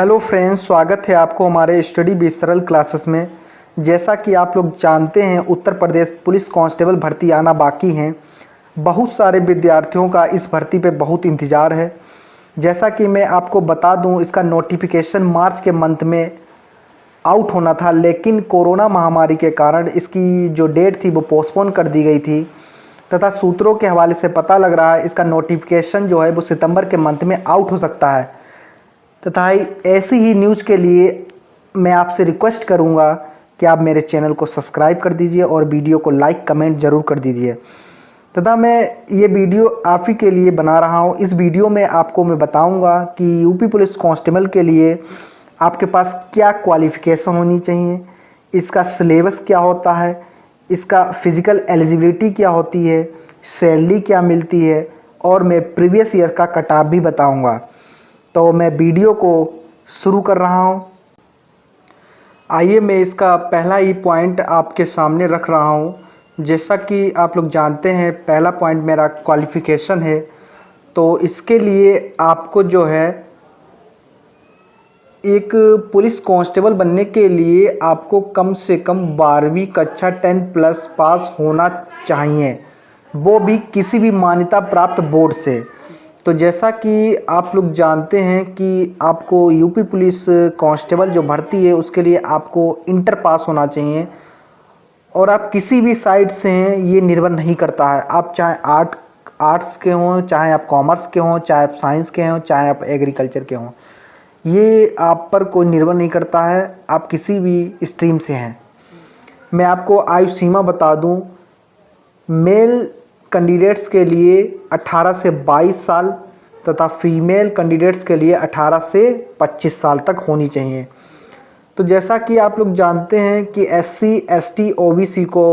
Hello friends, स्वागत है आपको हमारे स्टडी बेस्ड सरल क्लासेस में। जैसा कि आप लोग जानते हैं, उत्तर प्रदेश पुलिस कांस्टेबल भर्ती आना बाकी हैं। बहुत सारे विद्यार्थियों का इस भर्ती पे बहुत इंतज़ार है। जैसा कि मैं आपको बता दूं, इसका नोटिफिकेशन मार्च के मंथ में आउट होना था, लेकिन कोरोना महामारी के कारण इसकी जो डेट थी वो पोस्टपोन कर दी गई थी। तथा सूत्रों के हवाले से पता लग रहा है इसका नोटिफिकेशन जो है वो सितंबर के मंथ में आउट हो सकता है। तथा ऐसी ही न्यूज़ के लिए मैं आपसे रिक्वेस्ट करूंगा कि आप मेरे चैनल को सब्सक्राइब कर दीजिए और वीडियो को लाइक कमेंट ज़रूर कर दीजिए। तथा मैं ये वीडियो आप ही के लिए बना रहा हूँ। इस वीडियो में आपको मैं बताऊंगा कि यूपी पुलिस कांस्टेबल के लिए आपके पास क्या क्वालिफ़िकेशन होनी चाहिए, इसका सिलेबस क्या होता है, इसका फ़िज़िकल एलिजिबिलिटी क्या होती है, सैलरी क्या मिलती है, और मैं प्रीवियस ईयर का कट ऑफ भी बताऊँगा। तो मैं वीडियो को शुरू कर रहा हूँ। आइए मैं इसका पहला ही पॉइंट आपके सामने रख रहा हूँ। जैसा कि आप लोग जानते हैं, पहला पॉइंट मेरा क्वालिफ़िकेशन है। तो इसके लिए आपको जो है एक पुलिस कांस्टेबल बनने के लिए आपको कम से कम 12वीं कक्षा 10+ पास होना चाहिए, वो भी किसी भी मान्यता प्राप्त बोर्ड से। तो जैसा कि आप लोग जानते हैं कि आपको यूपी पुलिस कांस्टेबल जो भर्ती है उसके लिए आपको इंटर पास होना चाहिए, और आप किसी भी साइड से हैं ये निर्भर नहीं करता है। आप चाहे आर्ट्स के हों, चाहे आप कॉमर्स के हों, चाहे आप साइंस के हों, चाहे आप एग्रीकल्चर के हों, ये आप पर कोई निर्भर नहीं करता है। आप किसी भी स्ट्रीम से हैं। मैं आपको आयु सीमा बता दूं, मेल कैंडिडेट्स के लिए 18 से 22 साल तथा फीमेल कैंडिडेट्स के लिए 18 से 25 साल तक होनी चाहिए। तो जैसा कि आप लोग जानते हैं कि SC ST OBC को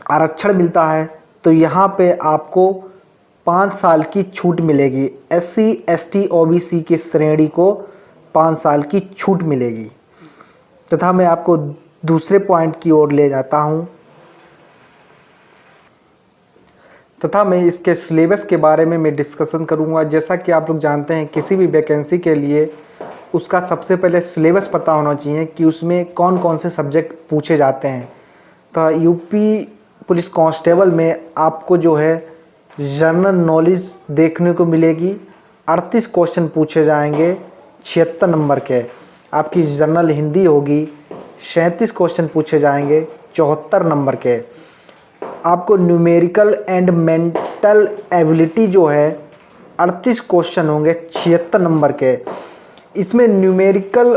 आरक्षण मिलता है, तो यहाँ पे आपको 5 साल की छूट मिलेगी। SC ST OBC की श्रेणी को 5 साल की छूट मिलेगी। तथा मैं आपको दूसरे पॉइंट की ओर ले जाता हूँ, तथा मैं इसके सिलेबस के बारे में मैं डिस्कशन करूंगा। जैसा कि आप लोग जानते हैं, किसी भी वैकेंसी के लिए उसका सबसे पहले सिलेबस पता होना चाहिए कि उसमें कौन कौन से सब्जेक्ट पूछे जाते हैं। तो यूपी पुलिस कांस्टेबल में आपको जो है जनरल नॉलेज देखने को मिलेगी। 38 क्वेश्चन पूछे जाएंगे 76 नंबर के। आपकी जनरल हिंदी होगी। 37 क्वेश्चन पूछे जाएंगे 74 नंबर के। आपको न्यूमेरिकल एंड मेंटल एबिलिटी जो है 38 क्वेश्चन होंगे 76 नंबर के। इसमें न्यूमेरिकल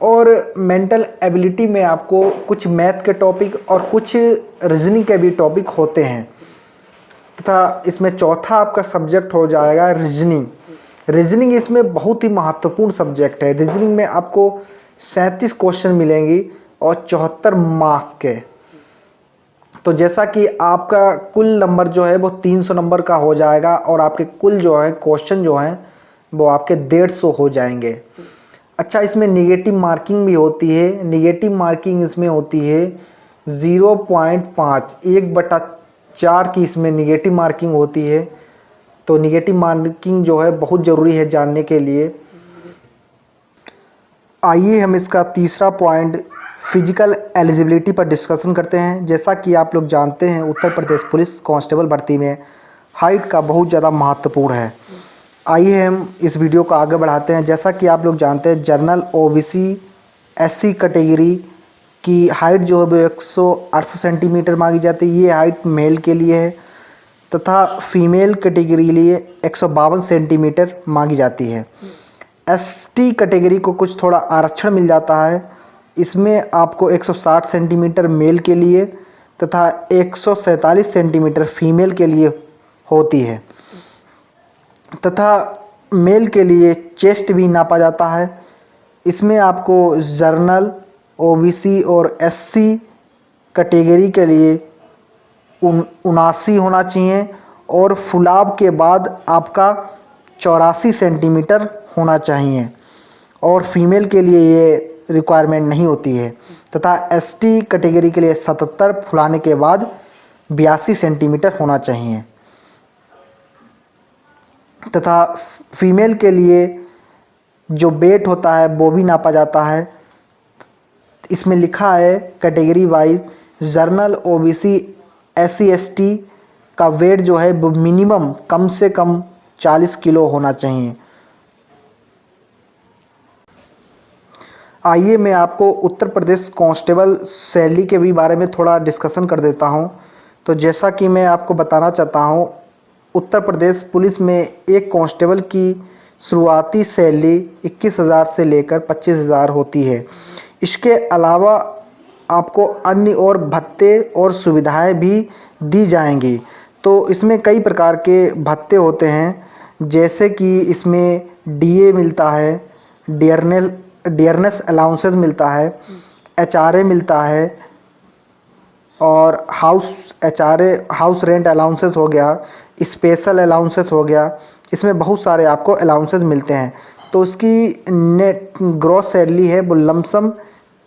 और मेंटल एबिलिटी में आपको कुछ मैथ के टॉपिक और कुछ रीजनिंग के भी टॉपिक होते हैं। तथा इसमें चौथा आपका सब्जेक्ट हो जाएगा रीजनिंग। रीजनिंग इसमें बहुत ही महत्वपूर्ण सब्जेक्ट है। रीजनिंग में आपको 37 क्वेश्चन मिलेंगी और 74 मार्क्स के। तो जैसा कि आपका कुल नंबर जो है वो 300 नंबर का हो जाएगा, और आपके कुल जो है क्वेश्चन जो हैं वो आपके 150 हो जाएंगे। अच्छा, इसमें निगेटिव मार्किंग भी होती है। निगेटिव मार्किंग इसमें होती है 0.5, 1/4 की इसमें निगेटिव मार्किंग होती है। तो निगेटिव मार्किंग जो है बहुत ज़रूरी है जानने के लिए। आइए हम इसका तीसरा पॉइंट फिजिकल एलिजिबिलिटी पर डिस्कशन करते हैं। जैसा कि आप लोग जानते हैं, उत्तर प्रदेश पुलिस कांस्टेबल भर्ती में हाइट का बहुत ज़्यादा महत्वपूर्ण है। आइए हम इस वीडियो को आगे बढ़ाते हैं। जैसा कि आप लोग जानते हैं, जनरल OBC SC कैटेगरी की हाइट जो है वो 168 सेंटीमीटर मांगी जाती है। ये हाइट मेल के लिए है। तथा फीमेल कैटेगरी के लिए 152 सेंटीमीटर मांगी जाती है। ST कैटेगरी को कुछ थोड़ा आरक्षण मिल जाता है। इसमें आपको 160 सेंटीमीटर मेल के लिए तथा 147 सेंटीमीटर फीमेल के लिए होती है। तथा मेल के लिए चेस्ट भी नापा जाता है। इसमें आपको जनरल OBC और SC कैटेगरी के लिए 79 होना चाहिए, और फुलाव के बाद आपका 84 सेंटीमीटर होना चाहिए, और फीमेल के लिए ये रिक्वायरमेंट नहीं होती है। तथा ST कैटेगरी के लिए 77, फुलाने के बाद 82 सेंटीमीटर होना चाहिए। तथा फीमेल के लिए जो वेट होता है वो भी नापा जाता है। इसमें लिखा है category wise journal, OBC, SC ST का वेट जो है वो मिनिमम कम से कम 40 किलो होना चाहिए। आइए मैं आपको उत्तर प्रदेश कांस्टेबल सैलरी के भी बारे में थोड़ा डिस्कशन कर देता हूं। तो जैसा कि मैं आपको बताना चाहता हूं, उत्तर प्रदेश पुलिस में एक कांस्टेबल की शुरुआती सैलरी 21,000 से लेकर 25,000 होती है। इसके अलावा आपको अन्य और भत्ते और सुविधाएं भी दी जाएंगी। तो इसमें कई प्रकार के भत्ते होते हैं, जैसे कि इसमें DA मिलता है, डियरनेस अलाउंसेस मिलता है, HRA मिलता है, और हाउस रेंट अलाउंसेस हो गया, स्पेशल अलाउंसेस हो गया। इसमें बहुत सारे आपको अलाउंसेस मिलते हैं। तो उसकी नेट ग्रॉस सैलरी है वो लमसम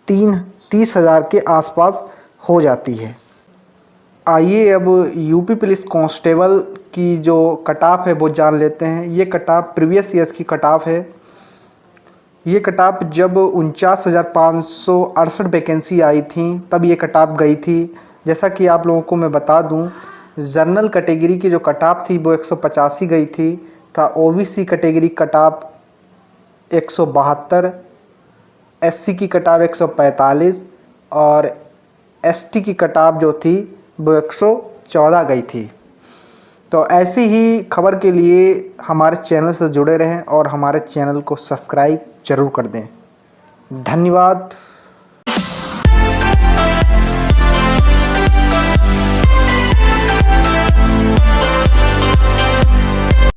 30,000 के आसपास हो जाती है। आइए अब यूपी पुलिस कांस्टेबल की जो कट ऑफ है वो जान लेते हैं। ये कट ऑफ प्रीवियस ईयर्स की कट ऑफ है। ये कट ऑफ जब 49,568 वैकेंसी आई थी तब ये कट ऑफ गई थी। जैसा कि आप लोगों को मैं बता दूं, जनरल कैटेगरी की जो कट ऑफ थी वो 185 गई थी OBC category cut off 172, SC की कट ऑफ 145 और ST की कट ऑफ जो थी वो 114 गई थी। तो ऐसी ही खबर के लिए हमारे चैनल से जुड़े रहें और हमारे चैनल को सब्सक्राइब ज़रूर कर दें। धन्यवाद।